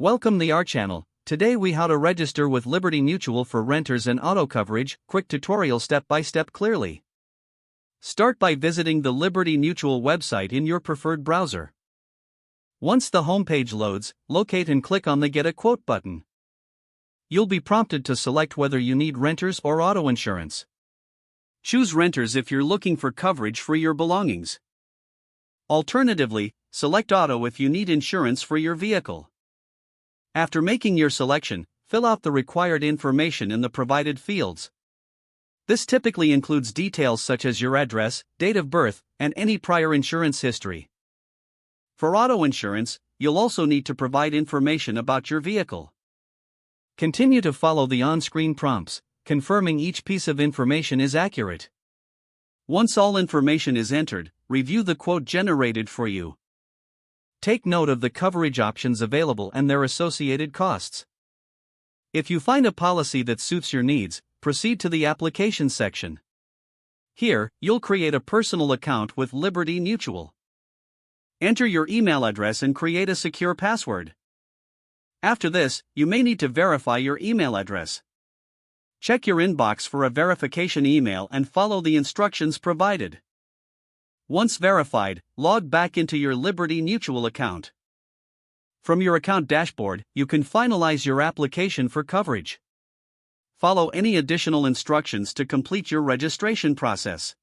Welcome to our channel. Today we how to register with Liberty Mutual for renters and auto coverage. Quick tutorial step by step clearly. Start by visiting the Liberty Mutual website in your preferred browser. Once the homepage loads, locate and click on the Get a Quote button. You'll be prompted to select whether you need renters or auto insurance. Choose renters if you're looking for coverage for your belongings. Alternatively, select auto if you need insurance for your vehicle. After making your selection, fill out the required information in the provided fields. This typically includes details such as your address, date of birth, and any prior insurance history. For auto insurance, you'll also need to provide information about your vehicle. Continue to follow the on-screen prompts, confirming each piece of information is accurate. Once all information is entered, review the quote generated for you. Take note of the coverage options available and their associated costs. If you find a policy that suits your needs, proceed to the application section. Here, you'll create a personal account with Liberty Mutual. Enter your email address and create a secure password. After this, you may need to verify your email address. Check your inbox for a verification email and follow the instructions provided. Once verified, log back into your Liberty Mutual account. From your account dashboard, you can finalize your application for coverage. Follow any additional instructions to complete your registration process.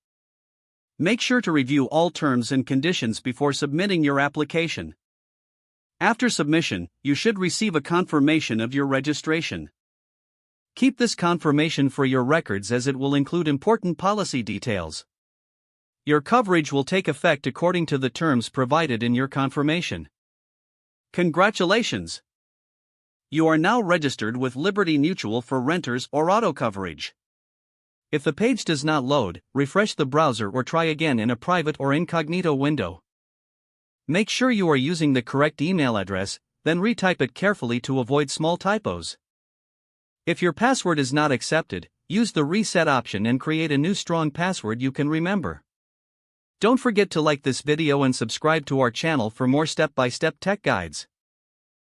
Make sure to review all terms and conditions before submitting your application. After submission, you should receive a confirmation of your registration. Keep this confirmation for your records as it will include important policy details. Your coverage will take effect according to the terms provided in your confirmation. Congratulations! You are now registered with Liberty Mutual for renters or auto coverage. If the page does not load, refresh the browser or try again in a private or incognito window. Make sure you are using the correct email address, then retype it carefully to avoid small typos. If your password is not accepted, use the reset option and create a new strong password you can remember. Don't forget to like this video and subscribe to our channel for more step-by-step tech guides.